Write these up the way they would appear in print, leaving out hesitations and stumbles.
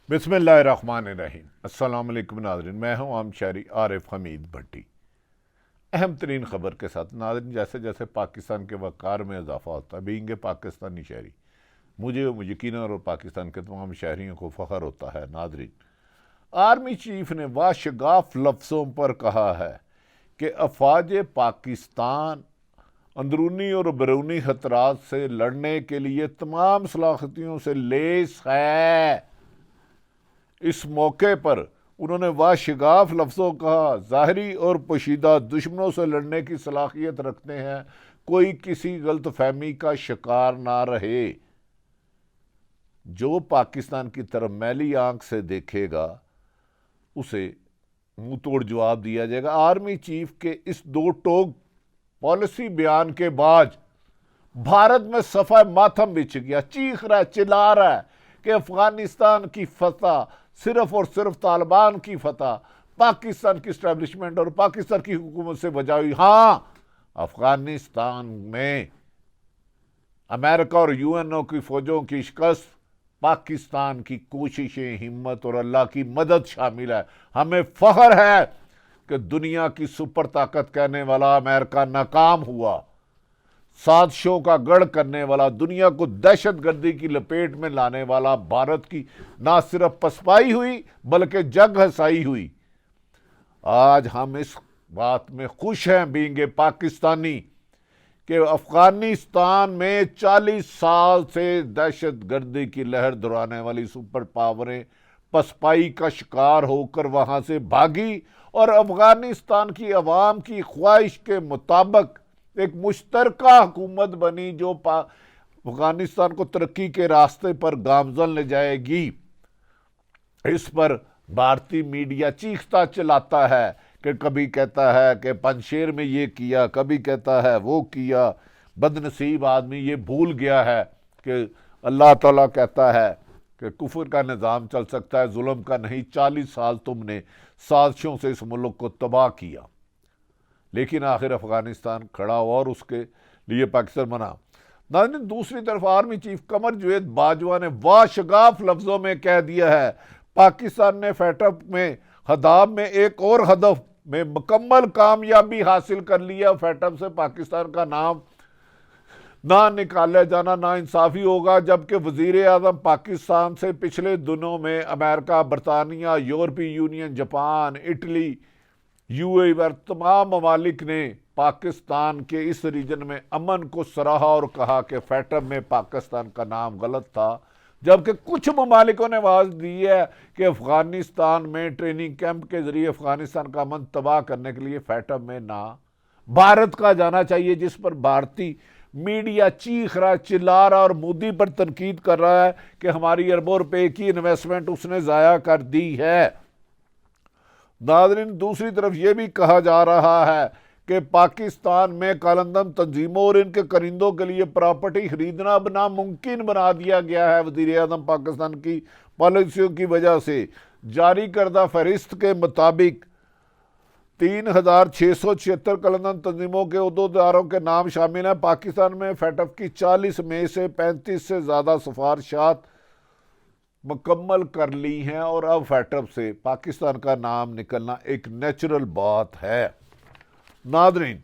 بسم اللہ الرحمن الرحیم۔ السلام علیکم ناظرین، میں ہوں عام شہری عارف حمید بھٹی۔ اہم ترین خبر کے ساتھ ناظرین، جیسے جیسے پاکستان کے وقار میں اضافہ ہوتا ہے، بینگ پاکستانی شہری، مجھے یقیناً اور پاکستان کے تمام شہریوں کو فخر ہوتا ہے۔ ناظرین، آرمی چیف نے واشگاف لفظوں پر کہا ہے کہ افواج پاکستان اندرونی اور بیرونی خطرات سے لڑنے کے لیے تمام صلاحیتوں سے لیس ہے۔ اس موقع پر انہوں نے واشگاف لفظوں کہا، ظاہری اور پوشیدہ دشمنوں سے لڑنے کی صلاحیت رکھتے ہیں، کوئی کسی غلط فہمی کا شکار نہ رہے۔ جو پاکستان کی طرف میلی آنکھ سے دیکھے گا اسے منہ توڑ جواب دیا جائے گا۔ آرمی چیف کے اس دو ٹوک پالیسی بیان کے بعد بھارت میں صفحہ ماتم بچھ گیا، چیخ رہا ہے، چلا رہا ہے کہ افغانستان کی فتح صرف اور صرف طالبان کی فتح پاکستان کی اسٹیبلشمنٹ اور پاکستان کی حکومت سے وجہ ہوئی۔ ہاں، افغانستان میں امریکہ اور یو این او کی فوجوں کی شکست پاکستان کی کوششیں، ہمت اور اللہ کی مدد شامل ہے۔ ہمیں فخر ہے کہ دنیا کی سپر طاقت کہنے والا امریکہ ناکام ہوا، سازشوں کا گڑھ کرنے والا، دنیا کو دہشت گردی کی لپیٹ میں لانے والا بھارت کی نہ صرف پسپائی ہوئی بلکہ جگ ہنسائی ہوئی۔ آج ہم اس بات میں خوش ہیں بینگ پاکستانی کہ افغانستان میں 40 سال سے دہشت گردی کی لہر دہرانے والی سپر پاوریں پسپائی کا شکار ہو کر وہاں سے بھاگی اور افغانستان کی عوام کی خواہش کے مطابق ایک مشترکہ حکومت بنی جو افغانستان کو ترقی کے راستے پر گامزن لے جائے گی۔ اس پر بھارتی میڈیا چیختا چلاتا ہے کہ کبھی کہتا ہے کہ پنشیر میں یہ کیا، کبھی کہتا ہے وہ کیا۔ بدنصیب آدمی یہ بھول گیا ہے کہ اللہ تعالیٰ کہتا ہے کہ کفر کا نظام چل سکتا ہے، ظلم کا نہیں۔ 40 سال تم نے سازشوں سے اس ملک کو تباہ کیا، لیکن آخر افغانستان کھڑا ہوا اور اس کے لیے پاکستان بنا۔ ناظرین، دوسری طرف آرمی چیف قمر جاوید باجوہ نے واشگاف لفظوں میں کہہ دیا ہے پاکستان نے فیٹف میں خداب میں ایک اور ہدف میں مکمل کامیابی حاصل کر لیا۔ فیٹف سے پاکستان کا نام نہ نکالے جانا نا انصافی ہوگا، جبکہ وزیر اعظم پاکستان سے پچھلے دنوں میں امریکہ، برطانیہ، یورپی یونین، جاپان، اٹلی، یو اے اور تمام ممالک نے پاکستان کے اس ریجن میں امن کو سراہا اور کہا کہ فیٹف میں پاکستان کا نام غلط تھا، جبکہ کچھ ممالکوں نے آواز دی ہے کہ افغانستان میں ٹریننگ کیمپ کے ذریعے افغانستان کا امن تباہ کرنے کے لیے فیٹف میں نہ بھارت کا جانا چاہیے، جس پر بھارتی میڈیا چیخ رہا ہے، چلا رہا اور مودی پر تنقید کر رہا ہے کہ ہماری اربوں روپے کی انویسٹمنٹ اس نے ضائع کر دی ہے۔ ناظرین، دوسری طرف یہ بھی کہا جا رہا ہے کہ پاکستان میں کالندم تنظیموں اور ان کے کرندوں کے لیے پراپرٹی خریدنا اب ناممکن بنا دیا گیا ہے۔ وزیر اعظم پاکستان کی پالیسیوں کی وجہ سے جاری کردہ فہرست کے مطابق 3676 کالندم تنظیموں کے عہدیداروں کے نام شامل ہیں۔ پاکستان میں فیٹف کی 40 میں سے 35 سے زیادہ سفارشات مکمل کر لی ہیں اور اب فیٹف سے پاکستان کا نام نکلنا ایک نیچرل بات ہے۔ ناظرین،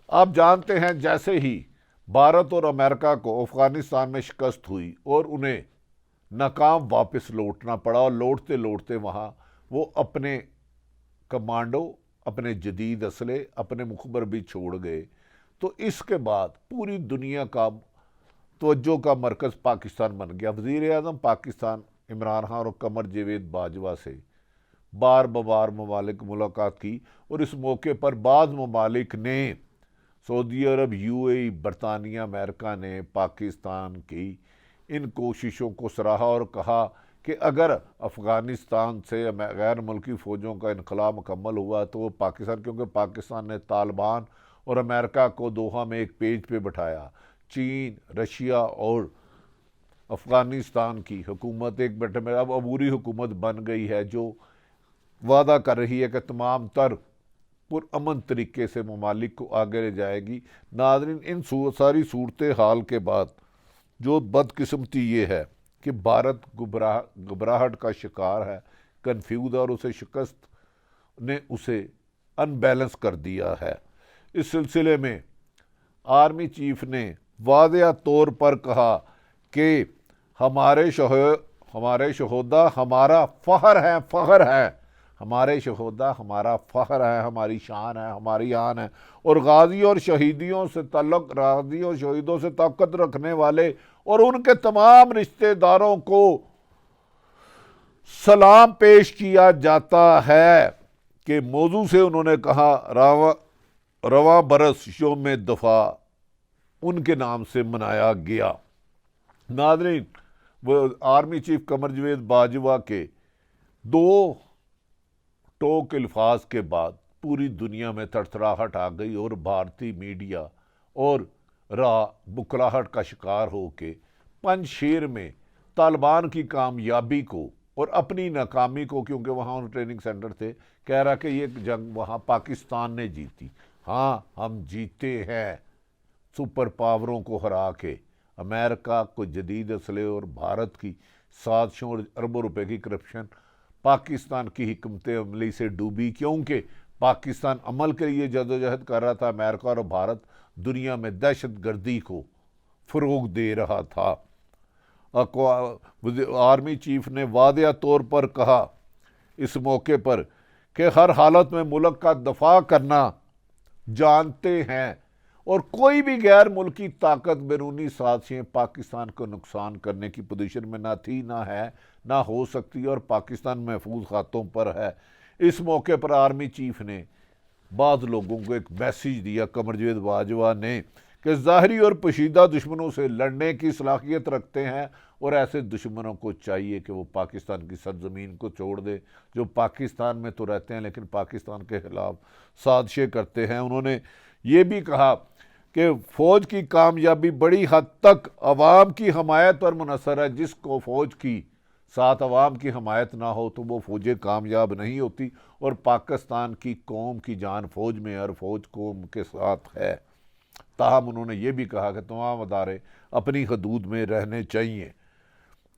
آپ جانتے ہیں جیسے ہی بھارت اور امریکہ کو افغانستان میں شکست ہوئی اور انہیں ناکام واپس لوٹنا پڑا، اور لوٹتے لوٹتے وہاں وہ اپنے کمانڈو، اپنے جدید اسلحے، اپنے مخبر بھی چھوڑ گئے، تو اس کے بعد پوری دنیا کا توجہ کا مرکز پاکستان بن گیا۔ وزیر اعظم پاکستان عمران خان اور قمر جاوید باجوہ سے بار بار ممالک ملاقات کی، اور اس موقع پر بعض ممالک نے، سعودی عرب، یو اے ای، برطانیہ، امریکہ نے پاکستان کی ان کوششوں کو سراہا اور کہا کہ اگر افغانستان سے غیر ملکی فوجوں کا انخلا مکمل ہوا تو وہ پاکستان، کیونکہ پاکستان نے طالبان اور امریکہ کو دوحہ میں ایک پیج پہ بٹھایا، چین، رشیا اور افغانستان کی حکومت ایک بیٹے میں اب عبوری حکومت بن گئی ہے جو وعدہ کر رہی ہے کہ تمام تر پرامن طریقے سے ممالک کو آگے لے جائے گی۔ ناظرین، ان ساری صورتحال کے بعد جو بدقسمتی یہ ہے کہ بھارت گھبراہٹ کا شکار ہے، کنفیوز، اور اسے شکست نے اسے ان بیلنس کر دیا ہے۔ اس سلسلے میں آرمی چیف نے واضح طور پر کہا کہ ہمارے شہداء ہمارا فخر ہے، ہمارے شہداء ہمارا فخر ہے، ہماری شان ہے، ہماری آن ہے، اور غازی اور شہیدوں سے طاقت رکھنے والے اور ان کے تمام رشتہ داروں کو سلام پیش کیا جاتا ہے۔ کہ موضوع سے انہوں نے کہا رواں برس یوم دفاع ان کے نام سے منایا گیا۔ ناظرین، وہ آرمی چیف قمر جاوید باجوہ کے دو ٹوک الفاظ کے بعد پوری دنیا میں تڑتڑاہٹ آ گئی، اور بھارتی میڈیا اور بکراہٹ کا شکار ہو کے پنج شیر میں طالبان کی کامیابی کو اور اپنی ناکامی کو، کیونکہ وہاں ٹریننگ سینٹر تھے، کہہ رہا کہ یہ جنگ وہاں پاکستان نے جیتی۔ ہاں، ہم جیتے ہیں سپر پاوروں کو ہرا کے۔ امریکہ کو جدید اسلحے اور بھارت کی سازشوں اور اربوں روپے کی کرپشن پاکستان کی حکمت عملی سے ڈوبی، کیونکہ پاکستان عمل کے لیے جدوجہد کر رہا تھا، امریکہ اور بھارت دنیا میں دہشت گردی کو فروغ دے رہا تھا۔ آرمی چیف نے واضح طور پر کہا اس موقع پر کہ ہر حالت میں ملک کا دفاع کرنا جانتے ہیں، اور کوئی بھی غیر ملکی طاقت بیرونی سازشیں پاکستان کو نقصان کرنے کی پوزیشن میں نہ تھی، نہ ہے، نہ ہو سکتی، اور پاکستان محفوظ ہاتھوں پر ہے۔ اس موقع پر آرمی چیف نے بعض لوگوں کو ایک میسیج دیا، قمر جاوید باجوہ نے، کہ ظاہری اور پوشیدہ دشمنوں سے لڑنے کی صلاحیت رکھتے ہیں، اور ایسے دشمنوں کو چاہیے کہ وہ پاکستان کی سرزمین کو چھوڑ دے، جو پاکستان میں تو رہتے ہیں لیکن پاکستان کے خلاف سازشیں کرتے ہیں۔ انہوں نے یہ بھی کہا کہ فوج کی کامیابی بڑی حد تک عوام کی حمایت پر منحصر ہے، جس کو فوج کی ساتھ عوام کی حمایت نہ ہو تو وہ فوجیں کامیاب نہیں ہوتی، اور پاکستان کی قوم کی جان فوج میں، اور فوج قوم کے ساتھ ہے۔ تاہم انہوں نے یہ بھی کہا کہ تمام ادارے اپنی حدود میں رہنے چاہیے۔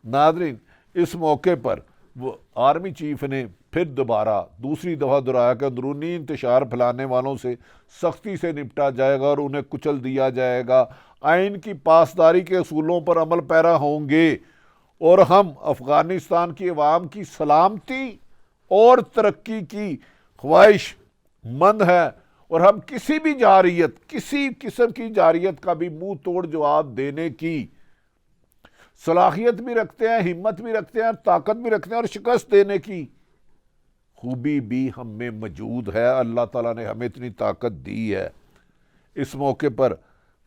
ناظرین، اس موقع پر وہ آرمی چیف نے پھر دوسری دفعہ دہرایا کہ اندرونی انتشار پھیلانے والوں سے سختی سے نپٹا جائے گا اور انہیں کچل دیا جائے گا۔ آئین کی پاسداری کے اصولوں پر عمل پیرا ہوں گے، اور ہم افغانستان کی عوام کی سلامتی اور ترقی کی خواہش مند ہیں، اور ہم کسی بھی جارحیت، کسی قسم کی جارحیت کا بھی منہ توڑ جواب دینے کی صلاحیت بھی رکھتے ہیں، ہمت بھی رکھتے ہیں، طاقت بھی رکھتے ہیں، اور شکست دینے کی خوبی بھی ہم میں موجود ہے۔ اللہ تعالیٰ نے ہمیں اتنی طاقت دی ہے۔ اس موقع پر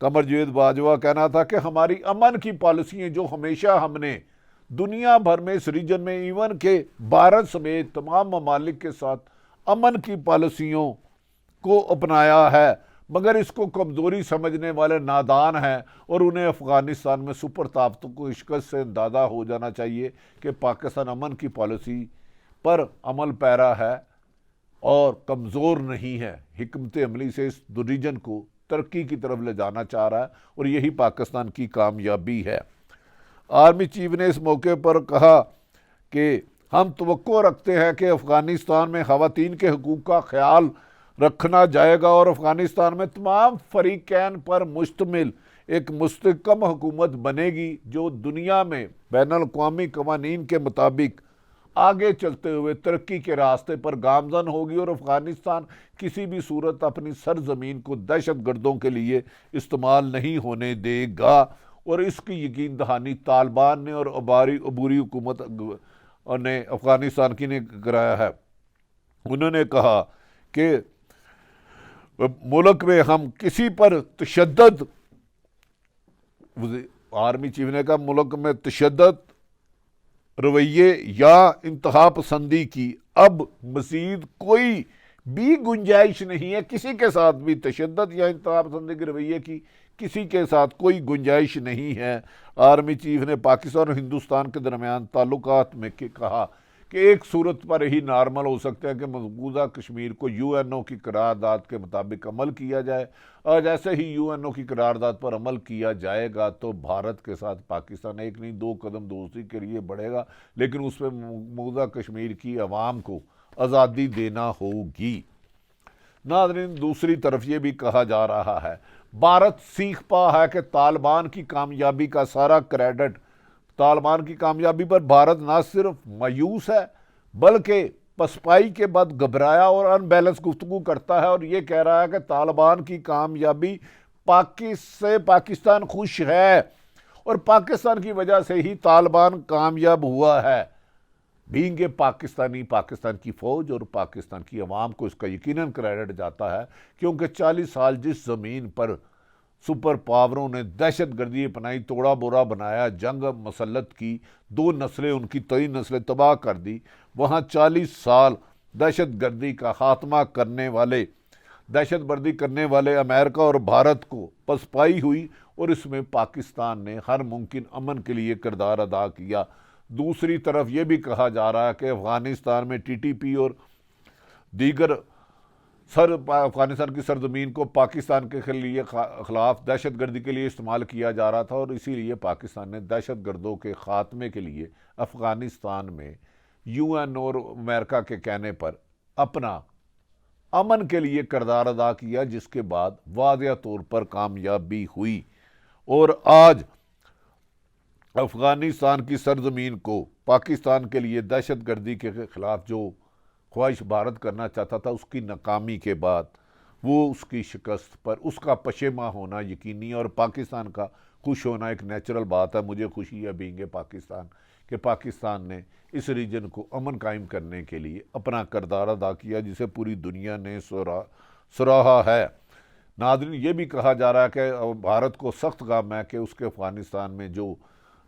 قمر جاوید باجوہ کہنا تھا کہ ہماری امن کی پالیسیاں جو ہمیشہ ہم نے دنیا بھر میں اس ریجن میں ایون کہ بھارت سمیت تمام ممالک کے ساتھ امن کی پالیسیوں کو اپنایا ہے، مگر اس کو کمزوری سمجھنے والے نادان ہیں، اور انہیں افغانستان میں سپر طاقتوں کو شکست سے اندازہ ہو جانا چاہیے کہ پاکستان امن کی پالیسی پر عمل پیرا ہے اور کمزور نہیں ہے، حکمت عملی سے اس ریجن کو ترقی کی طرف لے جانا چاہ رہا ہے، اور یہی پاکستان کی کامیابی ہے۔ آرمی چیف نے اس موقع پر کہا کہ ہم توقع رکھتے ہیں کہ افغانستان میں خواتین کے حقوق کا خیال رکھنا جائے گا، اور افغانستان میں تمام فریقین پر مشتمل ایک مستحکم حکومت بنے گی جو دنیا میں بین الاقوامی قوانین کے مطابق آگے چلتے ہوئے ترقی کے راستے پر گامزن ہوگی، اور افغانستان کسی بھی صورت اپنی سرزمین کو دہشت گردوں کے لیے استعمال نہیں ہونے دے گا۔ اور اس کی یقین دہانی طالبان نے اور عبوری حکومت نے افغانستان کی نے کرایا ہے۔ انہوں نے کہا کہ ملک میں ہم کسی پر تشدد، آرمی چیف نے کہا ملک میں تشدد رویے یا انتہا پسندی کی اب مزید کوئی بھی گنجائش نہیں ہے، کسی کے ساتھ بھی تشدد یا انتہا پسندی کے رویے کی کسی کے ساتھ کوئی گنجائش نہیں ہے۔ آرمی چیف نے پاکستان اور ہندوستان کے درمیان تعلقات میں کہا کہ ایک صورت پر ہی نارمل ہو سکتا ہے کہ مقبوضہ کشمیر کو یو این او کی قرارداد کے مطابق عمل کیا جائے، اور جیسے ہی یو این او کی قرارداد پر عمل کیا جائے گا تو بھارت کے ساتھ پاکستان ایک نہیں دو قدم دوسری کے لیے بڑھے گا، لیکن اس پہ مقبوضہ کشمیر کی عوام کو آزادی دینا ہوگی۔ ناظرین، دوسری طرف یہ بھی کہا جا رہا ہے، بھارت سیکھ پا ہے کہ طالبان کی کامیابی کا سارا کریڈٹ، طالبان کی کامیابی پر بھارت نہ صرف مایوس ہے بلکہ پسپائی کے بعد گھبرایا اور ان بیلنس گفتگو کرتا ہے، اور یہ کہہ رہا ہے کہ طالبان کی کامیابی سے پاکستان خوش ہے اور پاکستان کی وجہ سے ہی طالبان کامیاب ہوا ہے۔ بینگ پاکستانی، پاکستان کی فوج اور پاکستان کی عوام کو اس کا یقیناً کریڈٹ جاتا ہے، کیونکہ 40 سال جس زمین پر سپر پاوروں نے دہشت گردی اپنائی، توڑا بورا بنایا، جنگ مسلط کی، 2 نسلیں ان کی 3 نسلیں تباہ کر دی، وہاں 40 سال دہشت گردی کا خاتمہ کرنے والے، دہشت گردی کرنے والے امریکہ اور بھارت کو پسپائی ہوئی، اور اس میں پاکستان نے ہر ممکن امن کے لیے کردار ادا کیا۔ دوسری طرف یہ بھی کہا جا رہا ہے کہ افغانستان میں ٹی ٹی پی اور دیگر افغانستان کی سرزمین کو پاکستان کے خلاف دہشت گردی کے لیے استعمال کیا جا رہا تھا، اور اسی لیے پاکستان نے دہشت گردوں کے خاتمے کے لیے افغانستان میں یو این اور امریکہ کے کہنے پر اپنا امن کے لیے کردار ادا کیا، جس کے بعد واضح طور پر کامیابی ہوئی، اور آج افغانستان کی سرزمین کو پاکستان کے لیے دہشت گردی کے خلاف جو خواہش بھارت کرنا چاہتا تھا، اس کی ناکامی کے بعد وہ اس کی شکست پر اس کا پشیماں ہونا یقینی ہے، اور پاکستان کا خوش ہونا ایک نیچرل بات ہے۔ مجھے خوشی ہے بینگ پاکستان کہ پاکستان نے اس ریجن کو امن قائم کرنے کے لیے اپنا کردار ادا کیا، جسے پوری دنیا نے سراہا ہے۔ ناظرین، یہ بھی کہا جا رہا ہے کہ بھارت کو سخت غم ہے کہ اس کے افغانستان میں جو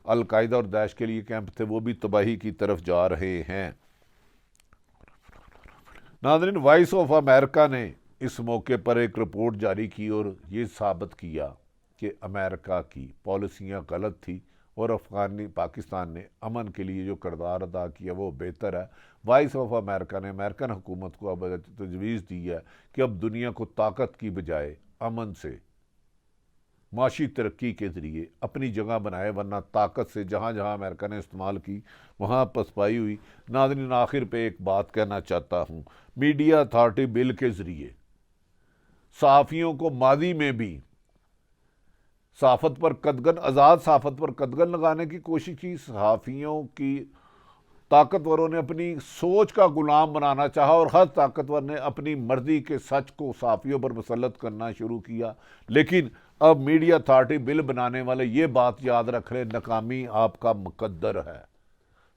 القاعدہ اور داعش کے لیے کیمپ تھے وہ بھی تباہی کی طرف جا رہے ہیں۔ ناظرین، وائس آف امریکہ نے اس موقع پر ایک رپورٹ جاری کی اور یہ ثابت کیا کہ امریکہ کی پالیسیاں غلط تھی اور پاکستان نے امن کے لیے جو کردار ادا کیا وہ بہتر ہے۔ وائس آف امریکہ نے امریکن حکومت کو اب تجویز دی ہے کہ اب دنیا کو طاقت کی بجائے امن سے، معاشی ترقی کے ذریعے اپنی جگہ بنائے، ورنہ طاقت سے جہاں جہاں امریکہ نے استعمال کی وہاں پسپائی ہوئی۔ ناظرین، آخر پہ ایک بات کہنا چاہتا ہوں، میڈیا اتھارٹی بل کے ذریعے صحافیوں کو ماضی میں بھی صحافت پر قدغن، آزاد صحافت پر قدغن لگانے کی کوشش کی، صحافیوں کی طاقتوروں نے اپنی سوچ کا غلام بنانا چاہا، اور ہر طاقتور نے اپنی مرضی کے سچ کو صحافیوں پر مسلط کرنا شروع کیا۔ لیکن اب میڈیا اتھارٹی بل بنانے والے یہ بات یاد رکھ لیں، ناکامی آپ کا مقدر ہے۔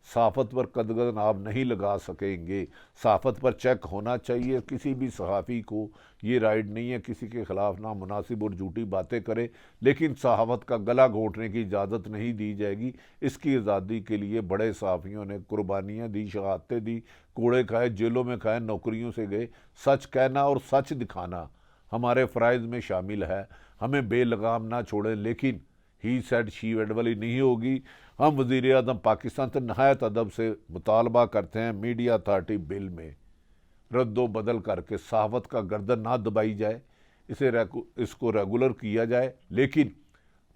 صحافت پر قدغن آپ نہیں لگا سکیں گے۔ صحافت پر چیک ہونا چاہیے، کسی بھی صحافی کو یہ رائٹ نہیں ہے کسی کے خلاف نامناسب اور جھوٹی باتیں کرے، لیکن صحافت کا گلا گھونٹنے کی اجازت نہیں دی جائے گی۔ اس کی آزادی کے لیے بڑے صحافیوں نے قربانیاں دی، شہادتیں دی، کوڑے کھائے، جیلوں میں کھائے، نوکریوں سے گئے۔ سچ کہنا اور سچ دکھانا ہمارے فرائض میں شامل ہے، ہمیں بے لگام نہ چھوڑیں، لیکن ہی سیڈ شی ویڈ والی نہیں ہوگی۔ ہم وزیر اعظم پاکستان سے نہایت ادب سے مطالبہ کرتے ہیں میڈیا اتھارٹی بل میں رد و بدل کر کے صحافت کا گردن نہ دبائی جائے، اس کو ریگولر کیا جائے، لیکن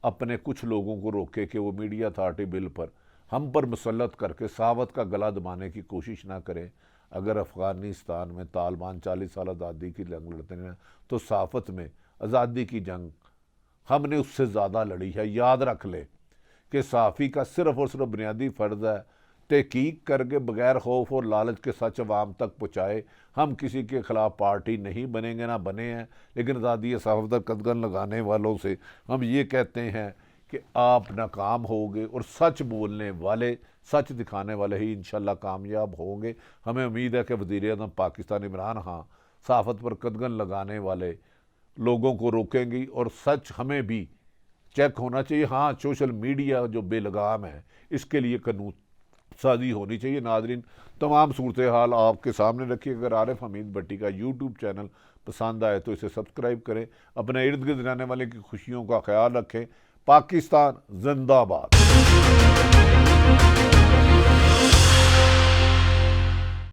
اپنے کچھ لوگوں کو روکے کہ وہ میڈیا اتھارٹی بل پر ہم پر مسلط کر کے صحافت کا گلا دبانے کی کوشش نہ کریں۔ اگر افغانستان میں طالبان 40 سال آزادی کی جنگ لڑتے ہیں تو صحافت میں آزادی کی جنگ ہم نے اس سے زیادہ لڑی ہے۔ یاد رکھ لے کہ صحافی کا صرف اور صرف بنیادی فرض ہے تحقیق کر کے بغیر خوف اور لالچ کے سچ عوام تک پہنچائے۔ ہم کسی کے خلاف پارٹی نہیں بنیں گے، نہ بنے ہیں، لیکن آزادی صحافت پر قدغن لگانے والوں سے ہم یہ کہتے ہیں کہ آپ ناکام ہوگے، اور سچ بولنے والے، سچ دکھانے والے ہی انشاءاللہ کامیاب ہوں گے۔ ہمیں امید ہے کہ وزیر اعظم پاکستان عمران خان صحافت پر قدغن لگانے والے لوگوں کو روکیں گی، اور سچ ہمیں بھی چیک ہونا چاہیے۔ ہاں، سوشل میڈیا جو بے لگام ہے اس کے لیے قانون سازی ہونی چاہیے۔ ناظرین، تمام صورتحال آپ کے سامنے رکھیے۔ اگر عارف حمید بٹی کا یوٹیوب چینل پسند آئے تو اسے سبسکرائب کریں، اپنے ارد گرد رہنے والے کی خوشیوں کا خیال رکھیں۔ پاکستان زندہ باد۔